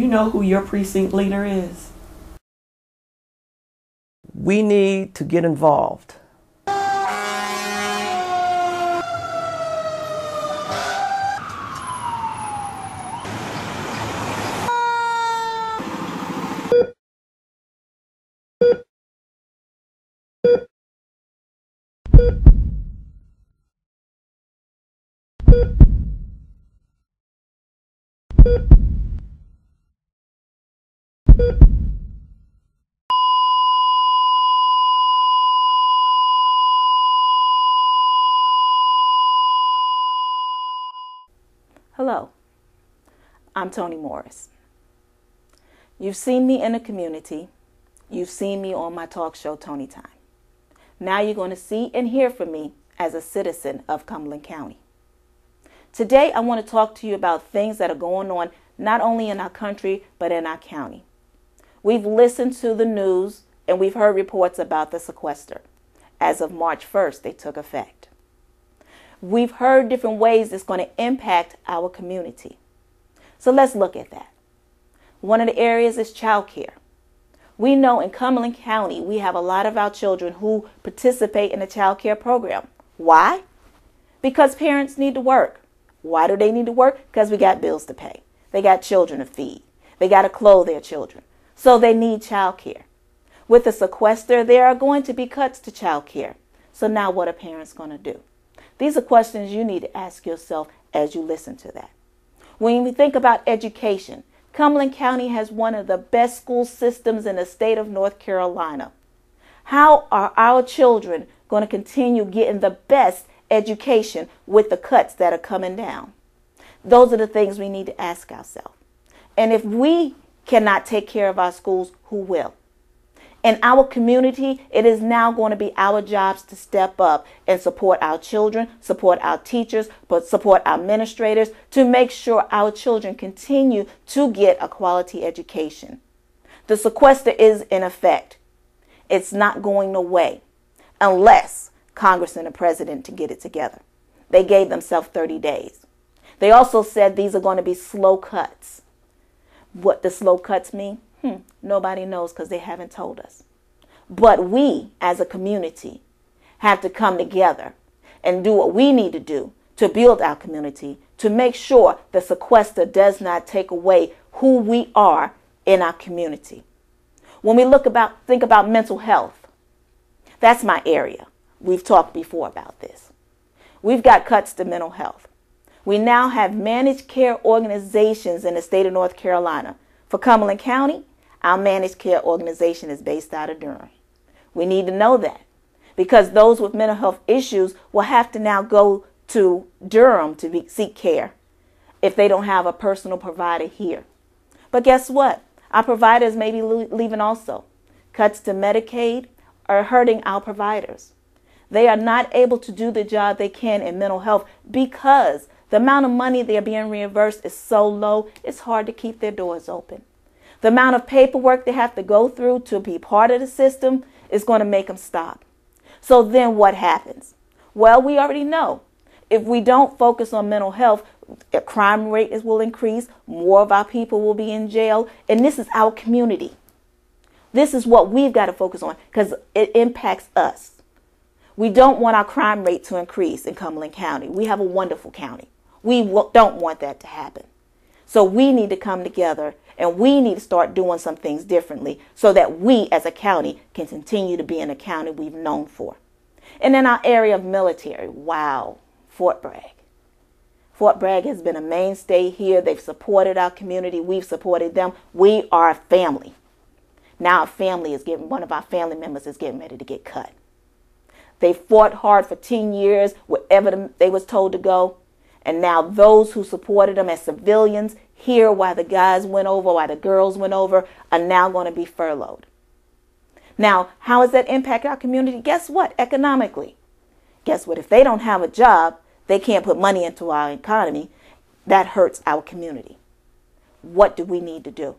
you know who your precinct leader is? We need to get involved. Hello, I'm Toni Morris. You've seen me in the community. You've seen me on my talk show, Toni Time. Now you're going to see and hear from me as a citizen of Cumberland County. Today, I want to talk to you about things that are going on not only in our country, but in our county. We've listened to the news and we've heard reports about the sequester. As of March 1st, they took effect. We've heard different ways it's going to impact our community. So let's look at that. One of the areas is child care. We know in Cumberland County, we have a lot of our children who participate in the child care program. Why? Because parents need to work. Why do they need to work? Because we got bills to pay. They got children to feed. They got to clothe their children. So they need child care. With the sequester, there are going to be cuts to child care. So now what are parents going to do? These are questions you need to ask yourself as you listen to that. When we think about education, Cumberland County has one of the best school systems in the state of North Carolina. How are our children going to continue getting the best education with the cuts that are coming down? Those are the things we need to ask ourselves. And if we cannot take care of our schools, who will? In our community, it is now going to be our jobs to step up and support our children, support our teachers, but support our administrators to make sure our children continue to get a quality education. The sequester is in effect. It's not going away unless Congress and the president to get it together. They gave themselves 30 days. They also said these are going to be slow cuts. What the slow cuts mean? Nobody knows because they haven't told us. But we, as a community, have to come together and do what we need to do to build our community, to make sure the sequester does not take away who we are in our community. When we think about mental health, that's my area. We've talked before about this. We've got cuts to mental health. We now have managed care organizations in the state of North Carolina. For Cumberland County, our managed care organization is based out of Durham. We need to know that because those with mental health issues will have to now go to Durham to seek care if they don't have a personal provider here. But guess what? Our providers may be leaving also. Cuts to Medicaid are hurting our providers. They are not able to do the job they can in mental health because the amount of money they're being reimbursed is so low, it's hard to keep their doors open. The amount of paperwork they have to go through to be part of the system is going to make them stop. So then what happens? Well, we already know. If we don't focus on mental health, the crime rate will increase, more of our people will be in jail, and this is our community. This is what we've got to focus on because it impacts us. We don't want our crime rate to increase in Cumberland County. We have a wonderful county. We don't want that to happen. So we need to come together and we need to start doing some things differently so that we as a county can continue to be in a county we've known for. And in our area of military, wow, Fort Bragg. Fort Bragg has been a mainstay here. They've supported our community. We've supported them. We are a family. Now one of our family members is getting ready to get cut. They fought hard for 10 years wherever they was told to go. And now those who supported them as civilians here while the guys went over, while the girls went over, are now going to be furloughed. Now, how does that impact our community? Guess what? Economically. Guess what? If they don't have a job, they can't put money into our economy. That hurts our community. What do we need to do?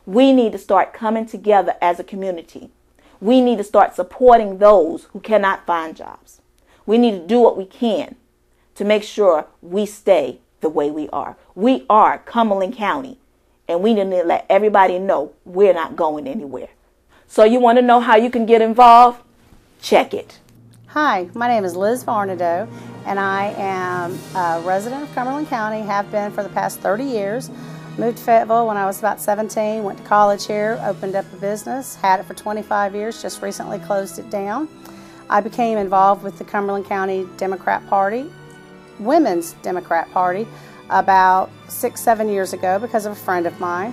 We need to start coming together as a community. We need to start supporting those who cannot find jobs. We need to do what we can to make sure we stay the way we are. We are Cumberland County And we need to let everybody know we're not going anywhere. So you want to know how you can get involved? Check it. Hi, my name is Liz Varnado, and I am a resident of Cumberland County, have been for the past 30 years. Moved to Fayetteville when I was about 17, went to college here, opened up a business, had it for 25 years, just recently closed it down. I became involved with the Cumberland County Democrat Party, Women's Democrat Party, about 6-7 years ago because of a friend of mine.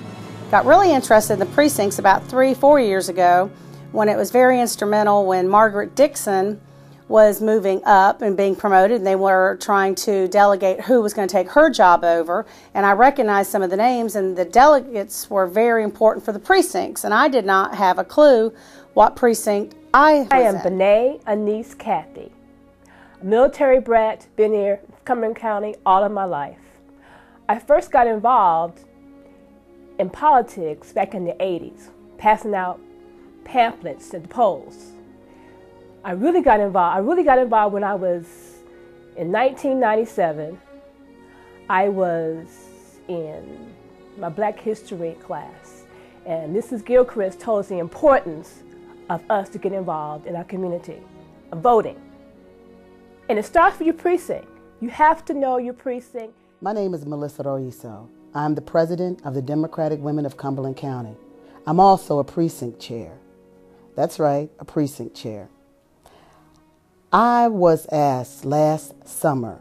Got really interested in the precincts about 3-4 years ago when it was very instrumental when Margaret Dixon was moving up and being promoted, and they were trying to delegate who was going to take her job over. And I recognized some of the names, and the delegates were very important for the precincts, and I did not have a clue what precinct I was I am in. Benet Anise Kathy, a military brat, been here in Cumberland County all of my life. I first got involved in politics back in the 80s, passing out pamphlets at the polls. I really got involved when I was in 1997. I was in my Black History class, and Mrs. Gilchrist told us the importance of us to get involved in our community, of voting. And it starts with your precinct. You have to know your precinct. My name is Melissa Roiso. I'm the president of the Democratic Women of Cumberland County. I'm also a precinct chair. That's right, a precinct chair. I was asked last summer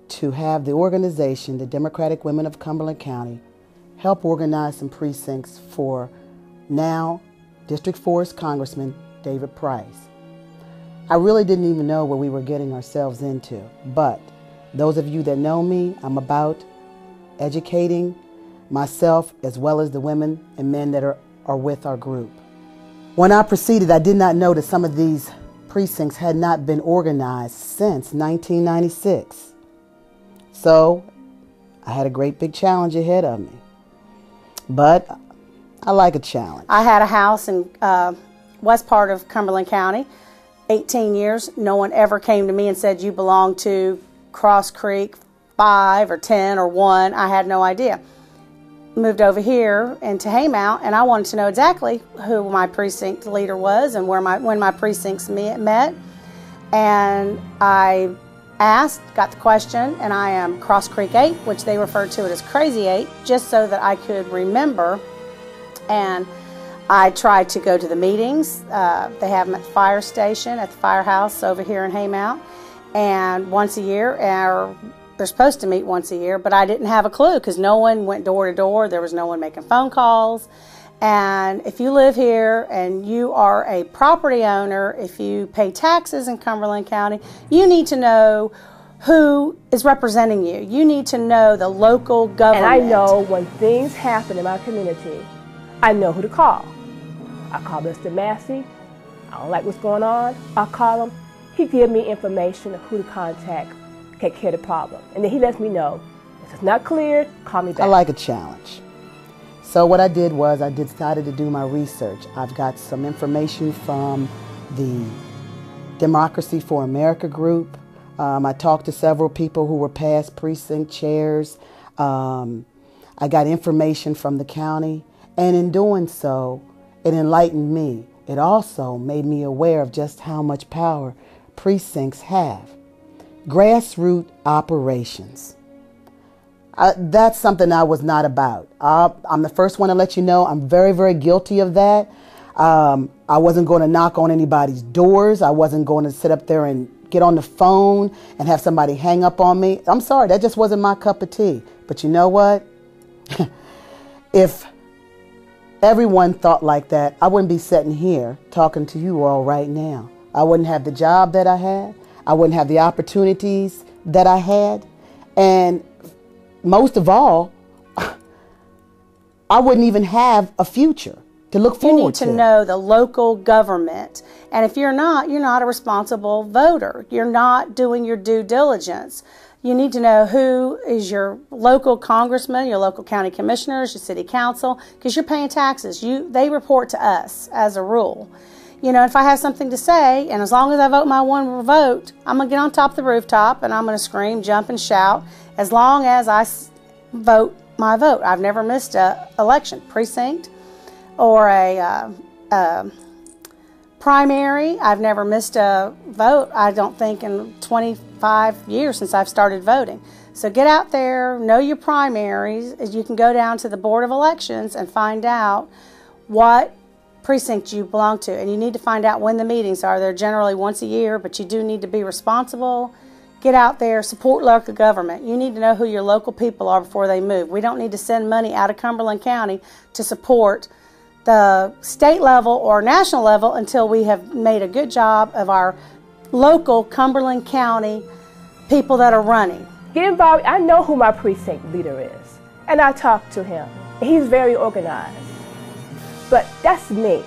to have the organization, the Democratic Women of Cumberland County, help organize some precincts for now District 4's Congressman David Price. I really didn't even know what we were getting ourselves into, but those of you that know me, I'm about educating myself as well as the women and men that are with our group. When I proceeded, I did not know that some of these precincts had not been organized since 1996. So I had a great big challenge ahead of me. But I like a challenge. I had a house in west part of Cumberland County, 18 years. No one ever came to me and said, you belong to Cross Creek 5 or 10 or 1. I had no idea. Moved over here into Haymount, and I wanted to know exactly who my precinct leader was and when my precincts met. And I asked, got the question, and I am Cross Creek 8, which they referred to it as Crazy 8, just so that I could remember. And I tried to go to the meetings. They have them at the fire station, at the firehouse over here in Haymount, and once a year, or they're supposed to meet once a year, but I didn't have a clue because no one went door to door. There was no one making phone calls. And if you live here and you are a property owner, if you pay taxes in Cumberland County, you need to know who is representing you. You need to know the local government. And I know when things happen in my community, I know who to call. I call Mr. Massey. I don't like what's going on. I call him. He gives me information of who to contact, take care of the problem. And then he lets me know, if it's not clear, call me back. I like a challenge. So what I did was I decided to do my research. I've got some information from the Democracy for America group. I talked to several people who were past precinct chairs. I got information from the county. And in doing so, it enlightened me. It also made me aware of just how much power precincts have. Grassroots operations. That's something I was not about. I'm the first one to let you know I'm very, very guilty of that. I wasn't going to knock on anybody's doors. I wasn't going to sit up there and get on the phone and have somebody hang up on me. I'm sorry, that just wasn't my cup of tea. But you know what? If everyone thought like that, I wouldn't be sitting here talking to you all right now. I wouldn't have the job that I had. I wouldn't have the opportunities that I had. And most of all, I wouldn't even have a future to look forward to. You need to know the local government. And if you're not a responsible voter. You're not doing your due diligence. You need to know who is your local congressman, your local county commissioners, your city council, because you're paying taxes. They report to us as a rule. You know, if I have something to say, and as long as I vote my one vote, I'm going to get on top of the rooftop and I'm going to scream, jump, and shout as long as I vote my vote. I've never missed a election, precinct, or a primary. I've never missed a vote, I don't think, in 25 years since I've started voting. So get out there, know your primaries. You can go down to the Board of Elections and find out what precinct you belong to. And you need to find out when the meetings are. They're generally once a year, but you do need to be responsible. Get out there, support local government. You need to know who your local people are before they move. We don't need to send money out of Cumberland County to support the state level or national level until we have made a good job of our local Cumberland County people that are running. Get involved. I know who my precinct leader is, and I talk to him. He's very organized. But that's me,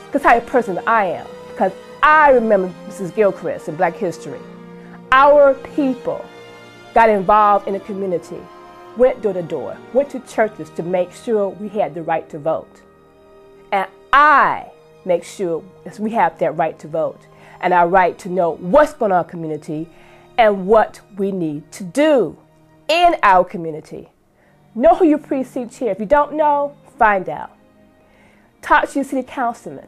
because type of person I am, because I remember Mrs. Gilchrist in Black History. Our people got involved in the community, went door to door, went to churches to make sure we had the right to vote. And I make sure that we have that right to vote and our right to know what's going on in our community and what we need to do in our community. Know who your precinct chair. If you don't know, find out. Talk to your city councilman.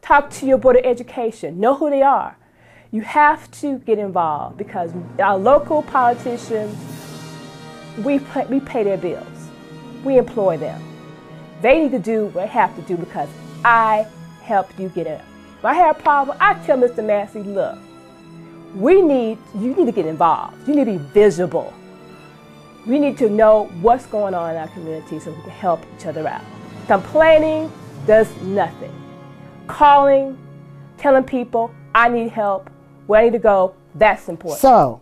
Talk to your board of education. Know who they are. You have to get involved because our local politicians, we pay their bills. We employ them. They need to do what they have to do because I helped you get in. If I have a problem, I tell Mr. Massey, look, you need to get involved. You need to be visible. We need to know what's going on in our community so we can help each other out. Complaining does nothing. Calling, telling people, I need help, where I need to go, that's important. So,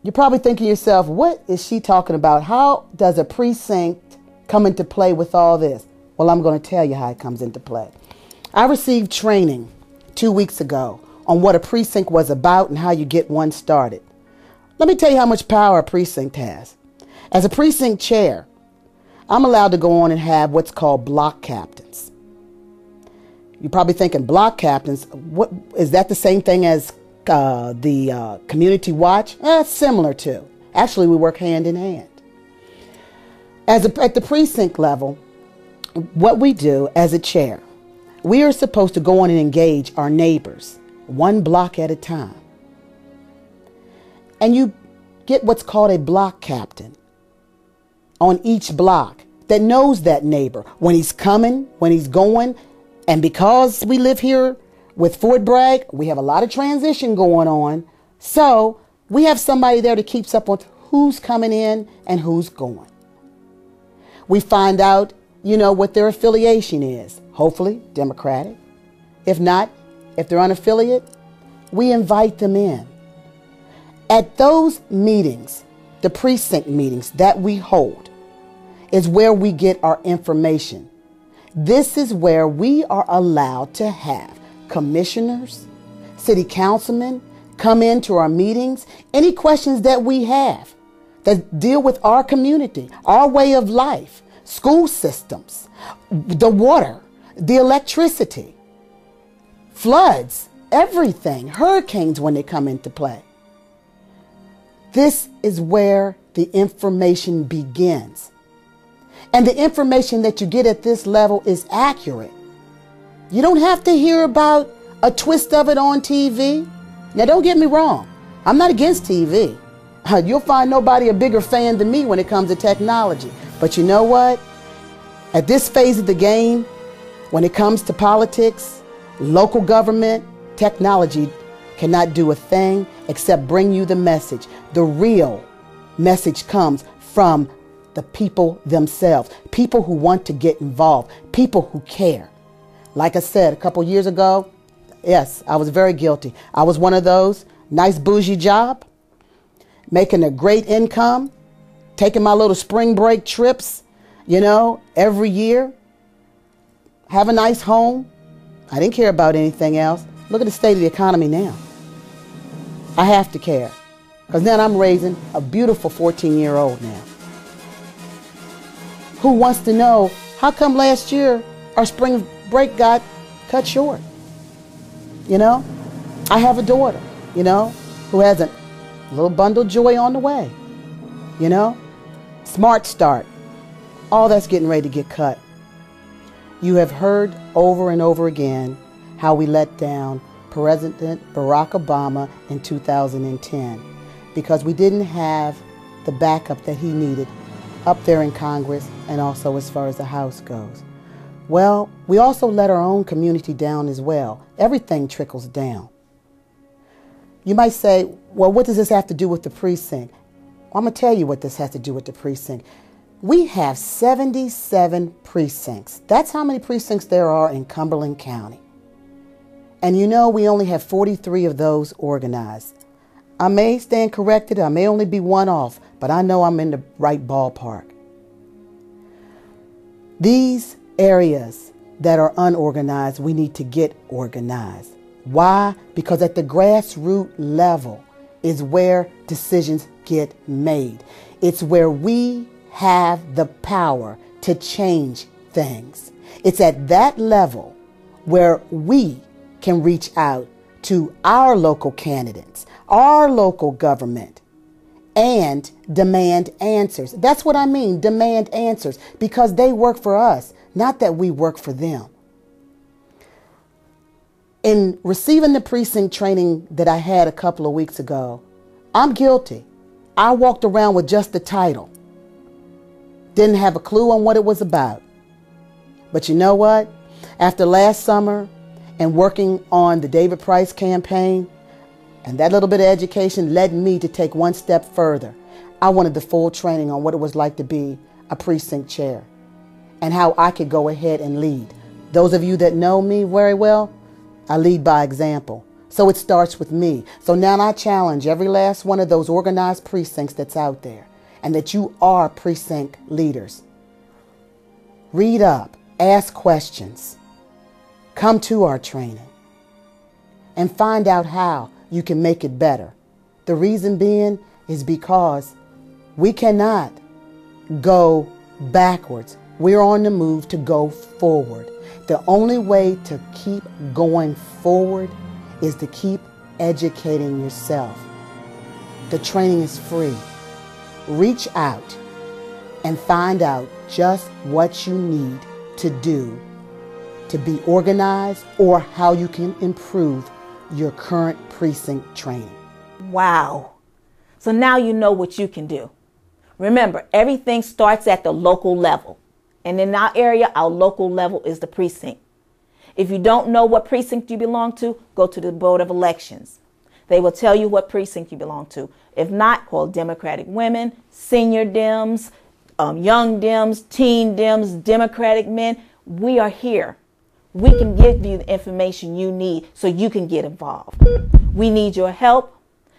you're probably thinking to yourself, what is she talking about? How does a precinct come into play with all this? Well, I'm going to tell you how it comes into play. I received training 2 weeks ago on what a precinct was about and how you get one started. Let me tell you how much power a precinct has. As a precinct chair, I'm allowed to go on and have what's called block captains. You're probably thinking, block captains, what is that the same thing as the community watch? It's similar to. Actually, we work hand in hand. At the precinct level, what we do as a chair, we are supposed to go on and engage our neighbors one block at a time. And you get what's called a block captain on each block that knows that neighbor, when he's coming, when he's going. And because we live here with Fort Bragg, we have a lot of transition going on. So we have somebody there that keeps up on who's coming in and who's going. We find out, what their affiliation is. Hopefully Democratic. If not, if they're unaffiliated, we invite them in. At those meetings, the precinct meetings that we hold, is where we get our information. This is where we are allowed to have commissioners, city councilmen come into our meetings. Any questions that we have that deal with our community, our way of life, school systems, the water, the electricity, floods, everything, hurricanes when they come into play. This is where the information begins. And the information that you get at this level is accurate. You don't have to hear about a twist of it on TV. Now, don't get me wrong. I'm not against TV. You'll find nobody a bigger fan than me when it comes to technology. But you know what? At this phase of the game, when it comes to politics, local government, technology cannot do a thing except bring you the message. The real message comes from the people themselves, people who want to get involved, people who care. Like I said, a couple years ago, yes, I was very guilty. I was one of those, nice bougie job, making a great income, taking my little spring break trips, every year, have a nice home. I didn't care about anything else. Look at the state of the economy now. I have to care because now I'm raising a beautiful 14-year-old now who wants to know how come last year our spring break got cut short. I have a daughter, who has a little bundle of joy on the way, Smart Start. all that's getting ready to get cut. You have heard over and over again how we let down President Barack Obama in 2010 because we didn't have the backup that he needed up there in Congress and also as far as the House goes. Well, we also let our own community down as well. Everything trickles down. You might say, well, what does this have to do with the precinct? Well, I'm going to tell you what this has to do with the precinct. We have 77 precincts. That's how many precincts there are in Cumberland County. And you know, we only have 43 of those organized. I may stand corrected, I may only be one off, but I know I'm in the right ballpark. These areas that are unorganized, we need to get organized. Why? Because at the grassroots level is where decisions get made. It's where we have the power to change things. It's at that level where we can reach out to our local candidates, our local government, and demand answers. That's what I mean, demand answers, because they work for us, not that we work for them. In receiving the precinct training that I had a couple of weeks ago, I'm guilty. I walked around with just the title. Didn't have a clue on what it was about. But you know what? After last summer and working on the David Price campaign, and that little bit of education led me to take one step further. I wanted the full training on what it was like to be a precinct chair and how I could go ahead and lead. Those of you that know me very well, I lead by example. So it starts with me. So now I challenge every last one of those organized precincts that's out there and that you are precinct leaders. Read up, ask questions, come to our training, and find out how you can make it better. The reason being is because we cannot go backwards. We're on the move to go forward. The only way to keep going forward is to keep educating yourself. The training is free. Reach out and find out just what you need to do to be organized or how you can improve your current precinct training. Wow. So now you know what you can do. Remember, everything starts at the local level. And in our area, our local level is the precinct. If you don't know what precinct you belong to, go to the Board of Elections. They will tell you what precinct you belong to. If not, call Democratic Women, Senior Dems, Young Dems, Teen Dems, Democratic Men. We are here. We can give you the information you need so you can get involved. We need your help,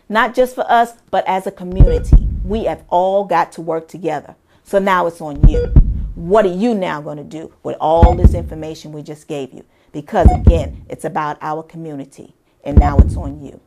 not just for us, but as a community. We have all got to work together. So now it's on you. What are you now going to do with all this information we just gave you? Because again, it's about our community, and now it's on you.